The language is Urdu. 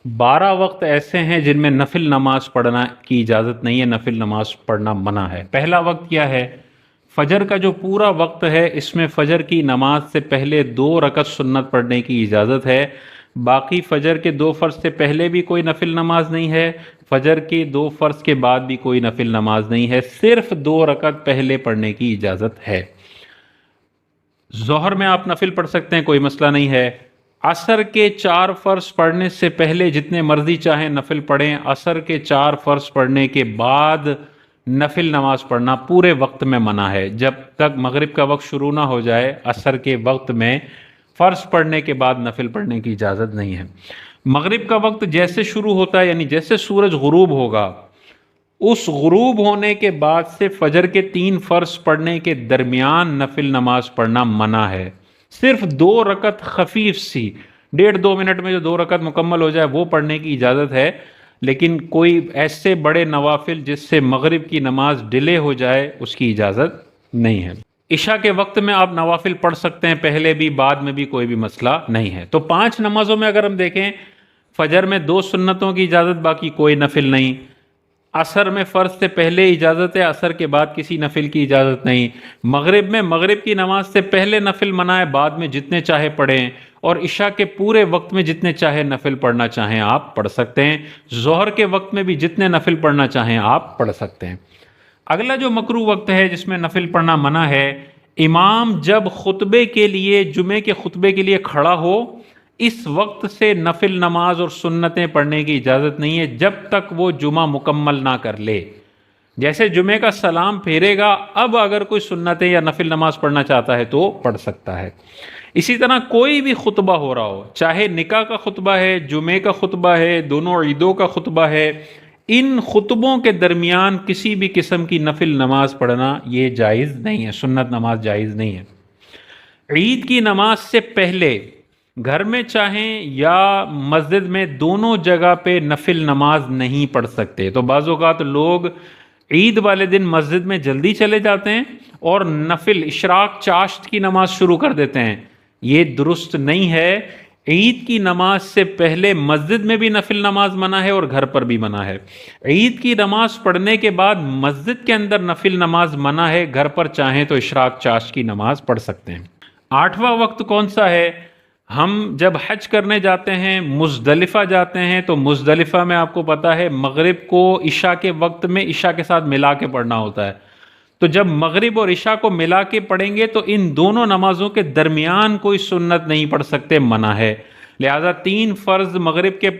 12 وقت ایسے ہیں جن میں نفل نماز پڑھنا کی اجازت نہیں ہے، نفل نماز پڑھنا منع ہے۔ پہلا وقت کیا ہے؟ فجر کا جو پورا وقت ہے اس میں فجر کی نماز سے پہلے 2 رکعت سنت پڑھنے کی اجازت ہے، باقی فجر کے 2 فرض سے پہلے بھی کوئی نفل نماز نہیں ہے، فجر کے 2 فرض کے بعد بھی کوئی نفل نماز نہیں ہے، صرف 2 رکعت پہلے پڑھنے کی اجازت ہے۔ ظہر میں آپ نفل پڑھ سکتے ہیں، کوئی مسئلہ نہیں ہے۔ عصر کے 4 فرض پڑھنے سے پہلے جتنے مرضی چاہیں نفل پڑھیں، عصر کے 4 فرض پڑھنے کے بعد نفل نماز پڑھنا پورے وقت میں منع ہے۔ جب تک مغرب کا وقت شروع نہ ہو جائے عصر کے وقت میں فرض پڑھنے کے بعد نفل پڑھنے کی اجازت نہیں ہے۔ مغرب کا وقت جیسے شروع ہوتا ہے، یعنی جیسے سورج غروب ہوگا، اس غروب ہونے کے بعد سے فجر کے 3 فرض پڑھنے کے درمیان نفل نماز پڑھنا منع ہے۔ صرف 2 رکعت خفیف سی 1.5-2 منٹ میں جو 2 رکعت مکمل ہو جائے وہ پڑھنے کی اجازت ہے، لیکن کوئی ایسے بڑے نوافل جس سے مغرب کی نماز ڈیلے ہو جائے اس کی اجازت نہیں ہے۔ عشاء کے وقت میں آپ نوافل پڑھ سکتے ہیں، پہلے بھی بعد میں بھی کوئی بھی مسئلہ نہیں ہے۔ تو 5 نمازوں میں اگر ہم دیکھیں، فجر میں 2 سنتوں کی اجازت، باقی کوئی نفل نہیں۔ عصر میں فرض سے پہلے اجازت ہے، عصر کے بعد کسی نفل کی اجازت نہیں۔ مغرب میں مغرب کی نماز سے پہلے نفل منع ہے، بعد میں جتنے چاہے پڑھیں، اور عشاء کے پورے وقت میں جتنے چاہے نفل پڑھنا چاہیں آپ پڑھ سکتے ہیں۔ ظہر کے وقت میں بھی جتنے نفل پڑھنا چاہیں آپ پڑھ سکتے ہیں۔ اگلا جو مکروہ وقت ہے جس میں نفل پڑھنا منع ہے، امام جب خطبے کے لیے، جمعے کے خطبے کے لیے کھڑا ہو، اس وقت سے نفل نماز اور سنتیں پڑھنے کی اجازت نہیں ہے جب تک وہ جمعہ مکمل نہ کر لے۔ جیسے جمعے کا سلام پھیرے گا، اب اگر کوئی سنتیں یا نفل نماز پڑھنا چاہتا ہے تو پڑھ سکتا ہے۔ اسی طرح کوئی بھی خطبہ ہو رہا ہو، چاہے نکاح کا خطبہ ہے، جمعے کا خطبہ ہے، دونوں عیدوں کا خطبہ ہے، ان خطبوں کے درمیان کسی بھی قسم کی نفل نماز پڑھنا یہ جائز نہیں ہے، سنت نماز جائز نہیں ہے۔ عید کی نماز سے پہلے گھر میں چاہیں یا مسجد میں، دونوں جگہ پہ نفل نماز نہیں پڑھ سکتے۔ تو بعض اوقات لوگ عید والے دن مسجد میں جلدی چلے جاتے ہیں اور نفل اشراق چاشت کی نماز شروع کر دیتے ہیں، یہ درست نہیں ہے۔ عید کی نماز سے پہلے مسجد میں بھی نفل نماز منع ہے اور گھر پر بھی منع ہے۔ عید کی نماز پڑھنے کے بعد مسجد کے اندر نفل نماز منع ہے، گھر پر چاہیں تو اشراق چاشت کی نماز پڑھ سکتے ہیں۔ 8واں وقت کون سا ہے؟ ہم جب حج کرنے جاتے ہیں، مزدلفہ جاتے ہیں، تو مزدلفہ میں آپ کو پتا ہے مغرب کو عشاء کے وقت میں عشاء کے ساتھ ملا کے پڑھنا ہوتا ہے۔ تو جب مغرب اور عشاء کو ملا کے پڑھیں گے تو ان دونوں نمازوں کے درمیان کوئی سنت نہیں پڑھ سکتے، منع ہے۔ لہذا 3 فرض مغرب کے